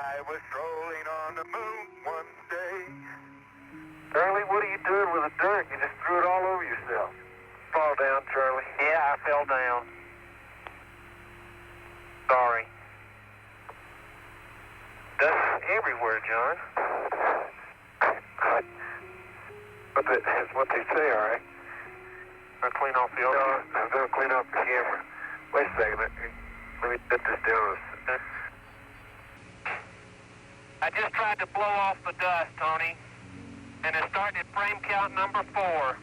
I was strolling on the moon one day. Charlie, what are you doing with the dirt? You just threw it all over yourself. Fall down, Charlie. Yeah, I fell down. Sorry. Dust everywhere, John. But that's what they say, all right? I'll clean off the other. No, they'll clean off the camera. Wait a second. Let me put this down. I just tried to blow off the dust, Tony. And it started at frame count number 4.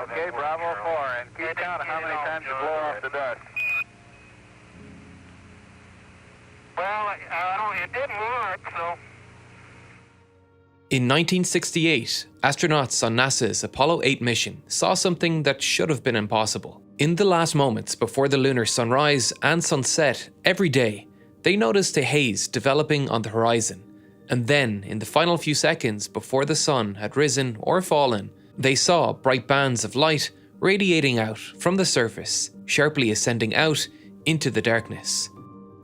Okay, Bravo 4, and keep count of how many times you blow off the dust. Well, it didn't work, so... In 1968, astronauts on NASA's Apollo 8 mission saw something that should have been impossible. In the last moments before the lunar sunrise and sunset every day, they noticed a haze developing on the horizon. And then, in the final few seconds before the sun had risen or fallen, they saw bright bands of light radiating out from the surface, sharply ascending out into the darkness.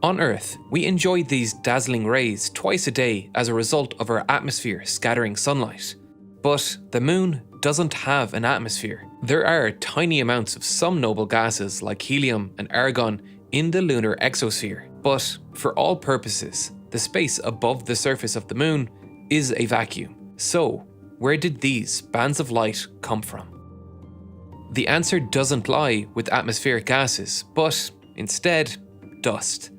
On Earth, we enjoy these dazzling rays twice a day as a result of our atmosphere scattering sunlight. But the Moon doesn't have an atmosphere. There are tiny amounts of some noble gases like helium and argon in the lunar exosphere, but for all purposes, the space above the surface of the Moon is a vacuum. So, where did these bands of light come from? The answer doesn't lie with atmospheric gases, but instead, dust.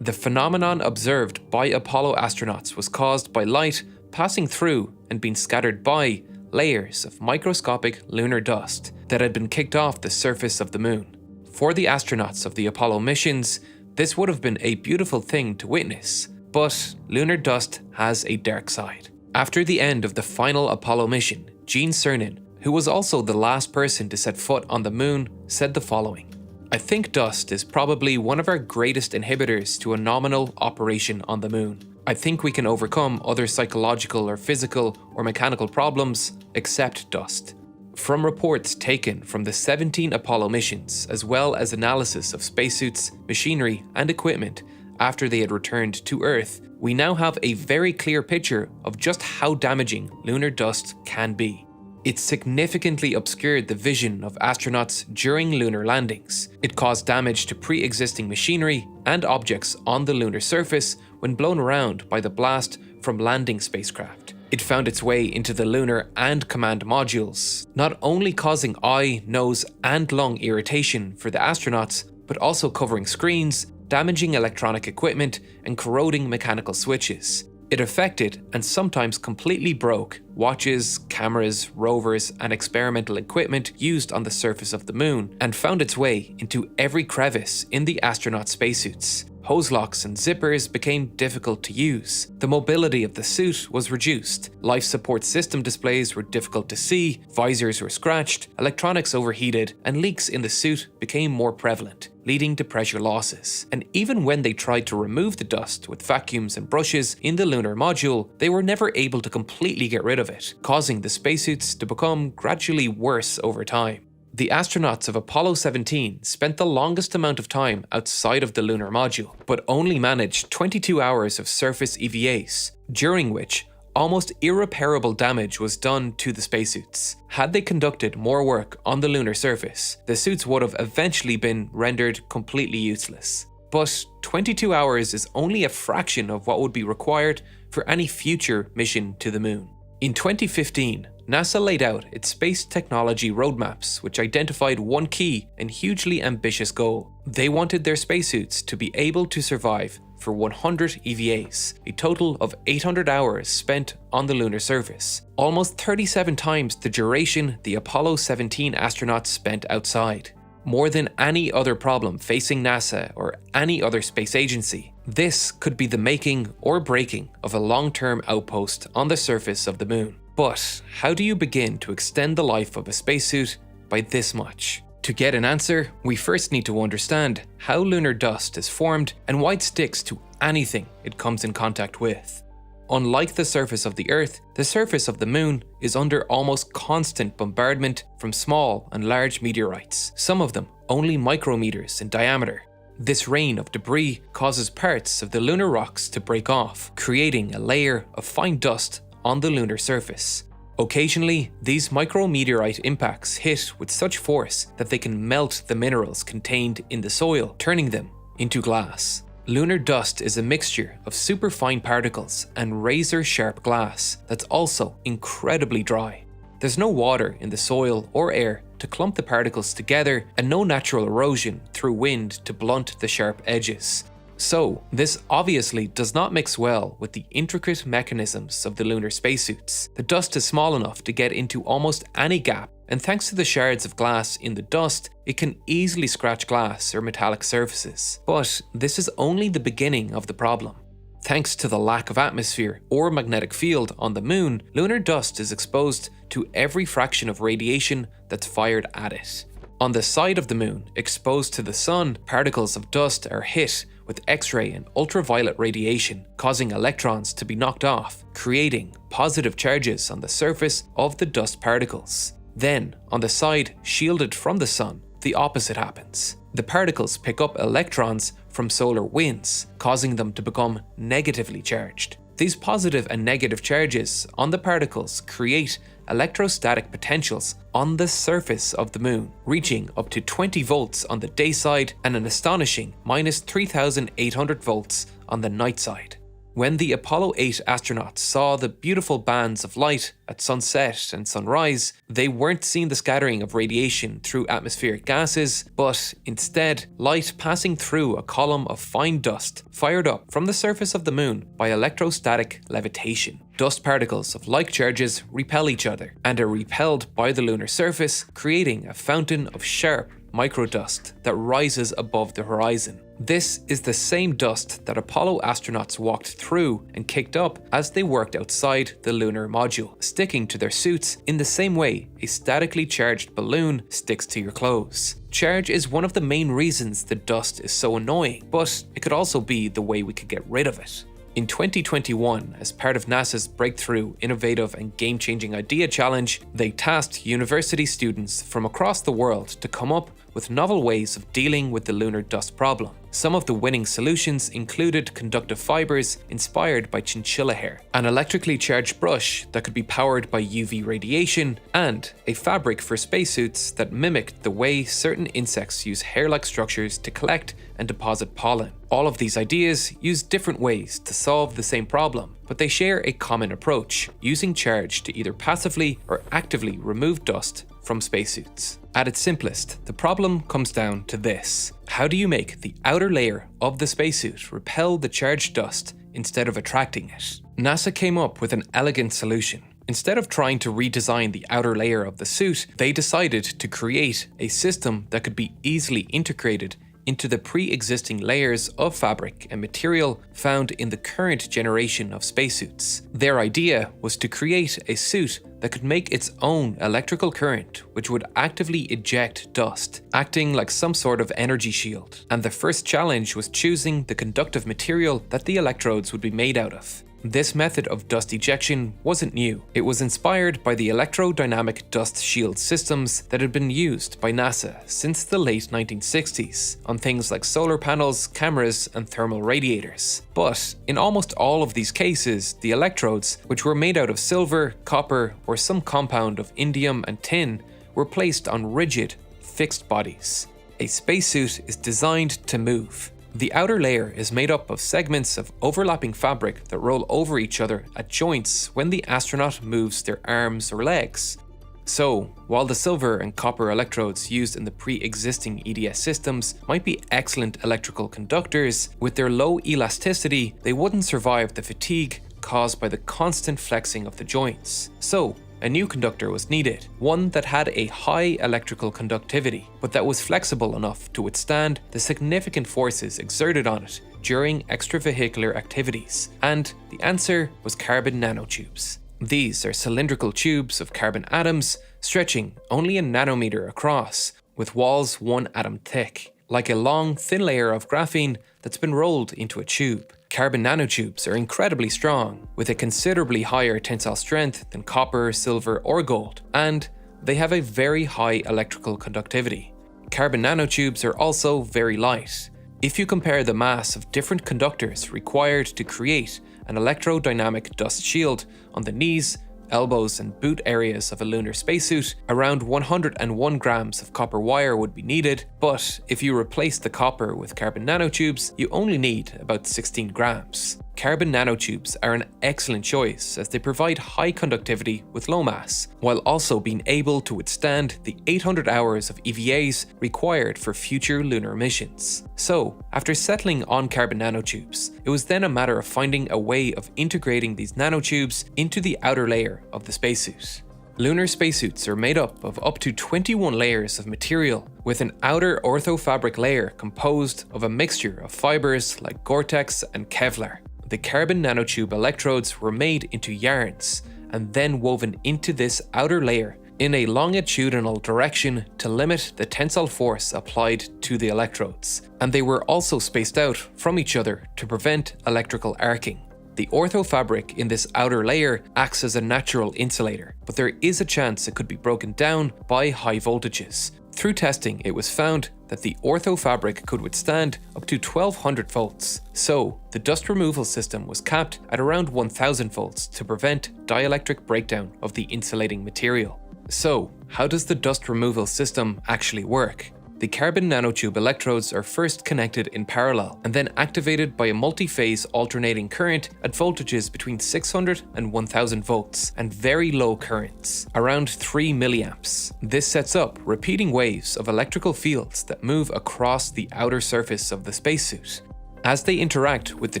The phenomenon observed by Apollo astronauts was caused by light passing through and being scattered by layers of microscopic lunar dust that had been kicked off the surface of the Moon. For the astronauts of the Apollo missions, this would have been a beautiful thing to witness, but lunar dust has a dark side. After the end of the final Apollo mission, Gene Cernan, who was also the last person to set foot on the Moon, said the following: "I think dust is probably one of our greatest inhibitors to a nominal operation on the Moon. I think we can overcome other psychological or physical or mechanical problems except dust." From reports taken from the 17 Apollo missions, as well as analysis of spacesuits, machinery, and equipment after they had returned to Earth, we now have a very clear picture of just how damaging lunar dust can be. It significantly obscured the vision of astronauts during lunar landings. It caused damage to pre-existing machinery and objects on the lunar surface when blown around by the blast from landing spacecraft. It found its way into the lunar and command modules, not only causing eye, nose, and lung irritation for the astronauts, but also covering screens, damaging electronic equipment, and corroding mechanical switches. It affected, and sometimes completely broke, watches, cameras, rovers, and experimental equipment used on the surface of the Moon, and found its way into every crevice in the astronaut spacesuits. Hose locks and zippers became difficult to use. The mobility of the suit was reduced. Life support system displays were difficult to see, visors were scratched, electronics overheated, and leaks in the suit became more prevalent, leading to pressure losses. And even when they tried to remove the dust with vacuums and brushes in the lunar module, they were never able to completely get rid of it, causing the spacesuits to become gradually worse over time. The astronauts of Apollo 17 spent the longest amount of time outside of the lunar module, but only managed 22 hours of surface EVAs, during which almost irreparable damage was done to the spacesuits. Had they conducted more work on the lunar surface, the suits would have eventually been rendered completely useless. But 22 hours is only a fraction of what would be required for any future mission to the Moon. In 2015, NASA laid out its space technology roadmaps, which identified one key and hugely ambitious goal. They wanted their spacesuits to be able to survive for 100 EVAs, a total of 800 hours spent on the lunar surface, almost 37 times the duration the Apollo 17 astronauts spent outside. More than any other problem facing NASA or any other space agency, this could be the making or breaking of a long-term outpost on the surface of the Moon. But how do you begin to extend the life of a spacesuit by this much? To get an answer, we first need to understand how lunar dust is formed and why it sticks to anything it comes in contact with. Unlike the surface of the Earth, the surface of the Moon is under almost constant bombardment from small and large meteorites, some of them only micrometers in diameter. This rain of debris causes parts of the lunar rocks to break off, creating a layer of fine dust on the lunar surface. Occasionally, these micrometeorite impacts hit with such force that they can melt the minerals contained in the soil, turning them into glass. Lunar dust is a mixture of superfine particles and razor-sharp glass that's also incredibly dry. There's no water in the soil or air to clump the particles together, and no natural erosion through wind to blunt the sharp edges. So, this obviously does not mix well with the intricate mechanisms of the lunar spacesuits. The dust is small enough to get into almost any gap, and thanks to the shards of glass in the dust, it can easily scratch glass or metallic surfaces. But this is only the beginning of the problem. Thanks to the lack of atmosphere or magnetic field on the moon, lunar dust is exposed to every fraction of radiation that's fired at it. On the side of the moon, exposed to the sun, particles of dust are hit with X-ray and ultraviolet radiation, causing electrons to be knocked off, creating positive charges on the surface of the dust particles. Then, on the side shielded from the sun, the opposite happens. The particles pick up electrons from solar winds, causing them to become negatively charged. These positive and negative charges on the particles create electrostatic potentials on the surface of the moon, reaching up to 20 volts on the day side and an astonishing -3,800 volts on the night side. When the Apollo 8 astronauts saw the beautiful bands of light at sunset and sunrise, they weren't seeing the scattering of radiation through atmospheric gases, but instead light passing through a column of fine dust fired up from the surface of the moon by electrostatic levitation. Dust particles of like charges repel each other and are repelled by the lunar surface, creating a fountain of sharp microdust that rises above the horizon. This is the same dust that Apollo astronauts walked through and kicked up as they worked outside the lunar module, sticking to their suits in the same way a statically charged balloon sticks to your clothes. Charge is one of the main reasons the dust is so annoying, but it could also be the way we could get rid of it. In 2021, as part of NASA's Breakthrough, Innovative and Game-Changing Idea Challenge, they tasked university students from across the world to come up with novel ways of dealing with the lunar dust problem. Some of the winning solutions included conductive fibers inspired by chinchilla hair, an electrically charged brush that could be powered by UV radiation, and a fabric for spacesuits that mimicked the way certain insects use hair-like structures to collect and deposit pollen. All of these ideas use different ways to solve the same problem, but they share a common approach, using charge to either passively or actively remove dust from spacesuits. At its simplest, the problem comes down to this. How do you make the outer layer of the spacesuit repel the charged dust instead of attracting it? NASA came up with an elegant solution. Instead of trying to redesign the outer layer of the suit, they decided to create a system that could be easily integrated into the pre-existing layers of fabric and material found in the current generation of spacesuits. Their idea was to create a suit that could make its own electrical current, which would actively eject dust, acting like some sort of energy shield. And the first challenge was choosing the conductive material that the electrodes would be made out of. This method of dust ejection wasn't new. It was inspired by the electrodynamic dust shield systems that had been used by NASA since the late 1960s on things like solar panels, cameras, and thermal radiators. But in almost all of these cases, the electrodes, which were made out of silver, copper, or some compound of indium and tin, were placed on rigid, fixed bodies. A spacesuit is designed to move. The outer layer is made up of segments of overlapping fabric that roll over each other at joints when the astronaut moves their arms or legs. So, while the silver and copper electrodes used in the pre-existing EDS systems might be excellent electrical conductors, with their low elasticity, they wouldn't survive the fatigue caused by the constant flexing of the joints. So, a new conductor was needed, one that had a high electrical conductivity, but that was flexible enough to withstand the significant forces exerted on it during extravehicular activities, and the answer was carbon nanotubes. These are cylindrical tubes of carbon atoms stretching only a nanometer across, with walls 1 atom thick, like a long, thin layer of graphene that's been rolled into a tube. Carbon nanotubes are incredibly strong, with a considerably higher tensile strength than copper, silver, or gold, and they have a very high electrical conductivity. Carbon nanotubes are also very light. If you compare the mass of different conductors required to create an electrodynamic dust shield on the knees, elbows and boot areas of a lunar spacesuit, around 101 grams of copper wire would be needed, but if you replace the copper with carbon nanotubes, you only need about 16 grams. Carbon nanotubes are an excellent choice as they provide high conductivity with low mass, while also being able to withstand the 800 hours of EVAs required for future lunar missions. So, after settling on carbon nanotubes, it was then a matter of finding a way of integrating these nanotubes into the outer layer of the spacesuit. Lunar spacesuits are made up to 21 layers of material, with an outer orthofabric layer composed of a mixture of fibers like Gore-Tex and Kevlar. The carbon nanotube electrodes were made into yarns and then woven into this outer layer in a longitudinal direction to limit the tensile force applied to the electrodes, and they were also spaced out from each other to prevent electrical arcing. The orthofabric in this outer layer acts as a natural insulator, but there is a chance it could be broken down by high voltages. Through testing, it was found that the orthofabric could withstand up to 1200 volts, so the dust removal system was capped at around 1000 volts to prevent dielectric breakdown of the insulating material. So, how does the dust removal system actually work? The carbon nanotube electrodes are first connected in parallel and then activated by a multi-phase alternating current at voltages between 600 and 1000 volts and very low currents, around 3 milliamps. This sets up repeating waves of electrical fields that move across the outer surface of the spacesuit. As they interact with the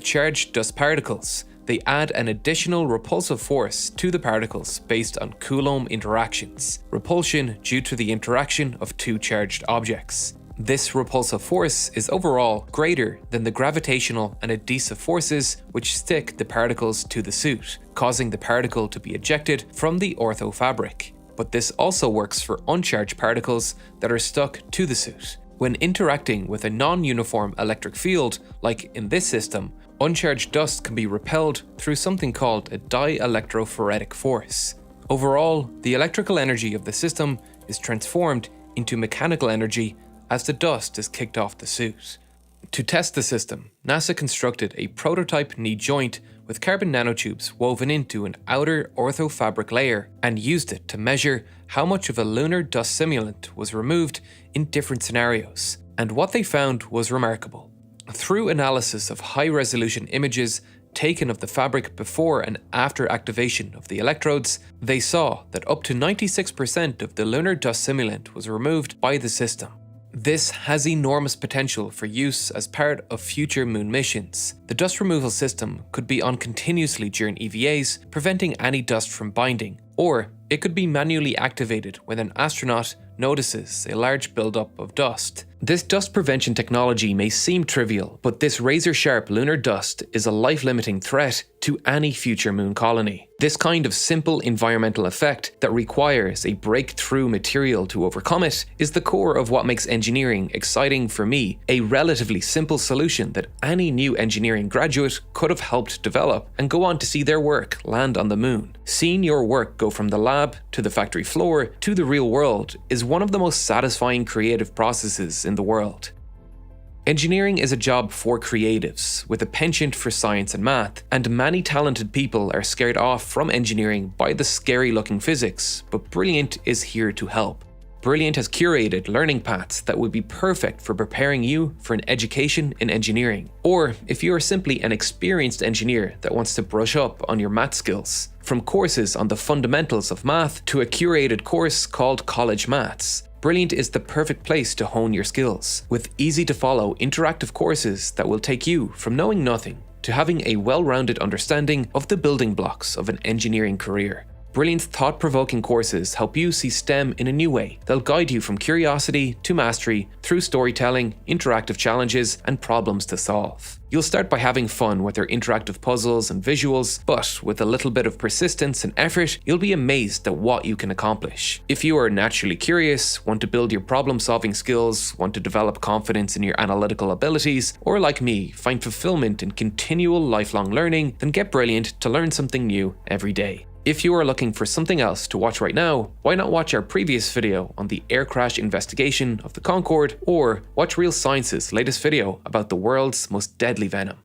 charged dust particles, they add an additional repulsive force to the particles based on Coulomb interactions, repulsion due to the interaction of two charged objects. This repulsive force is overall greater than the gravitational and adhesive forces which stick the particles to the suit, causing the particle to be ejected from the orthofabric. But this also works for uncharged particles that are stuck to the suit. When interacting with a non-uniform electric field, like in this system, uncharged dust can be repelled through something called a dielectrophoretic force. Overall, the electrical energy of the system is transformed into mechanical energy as the dust is kicked off the suit. To test the system, NASA constructed a prototype knee joint with carbon nanotubes woven into an outer orthofabric layer and used it to measure how much of a lunar dust simulant was removed in different scenarios. And what they found was remarkable. Through analysis of high-resolution images taken of the fabric before and after activation of the electrodes, they saw that up to 96% of the lunar dust simulant was removed by the system. This has enormous potential for use as part of future moon missions. The dust removal system could be on continuously during EVAs, preventing any dust from binding, or it could be manually activated when an astronaut notices a large buildup of dust. This dust prevention technology may seem trivial, but this razor-sharp lunar dust is a life-limiting threat to any future moon colony. This kind of simple environmental effect that requires a breakthrough material to overcome it is the core of what makes engineering exciting for me, a relatively simple solution that any new engineering graduate could have helped develop and go on to see their work land on the moon. Seeing your work go from the lab to the factory floor to the real world is one of the most satisfying creative processes in the world. Engineering is a job for creatives, with a penchant for science and math, and many talented people are scared off from engineering by the scary-looking physics, but Brilliant is here to help. Brilliant has curated learning paths that would be perfect for preparing you for an education in engineering, or if you are simply an experienced engineer that wants to brush up on your math skills. From courses on the fundamentals of math to a curated course called College Maths, Brilliant is the perfect place to hone your skills, with easy-to-follow interactive courses that will take you from knowing nothing to having a well-rounded understanding of the building blocks of an engineering career. Brilliant's thought-provoking courses help you see STEM in a new way. They'll guide you from curiosity to mastery through storytelling, interactive challenges, and problems to solve. You'll start by having fun with their interactive puzzles and visuals, but with a little bit of persistence and effort, you'll be amazed at what you can accomplish. If you are naturally curious, want to build your problem-solving skills, want to develop confidence in your analytical abilities, or like me, find fulfillment in continual lifelong learning, then get Brilliant to learn something new every day. If you are looking for something else to watch right now, why not watch our previous video on the air crash investigation of the Concorde, or watch Real Science's latest video about the world's most deadly venom.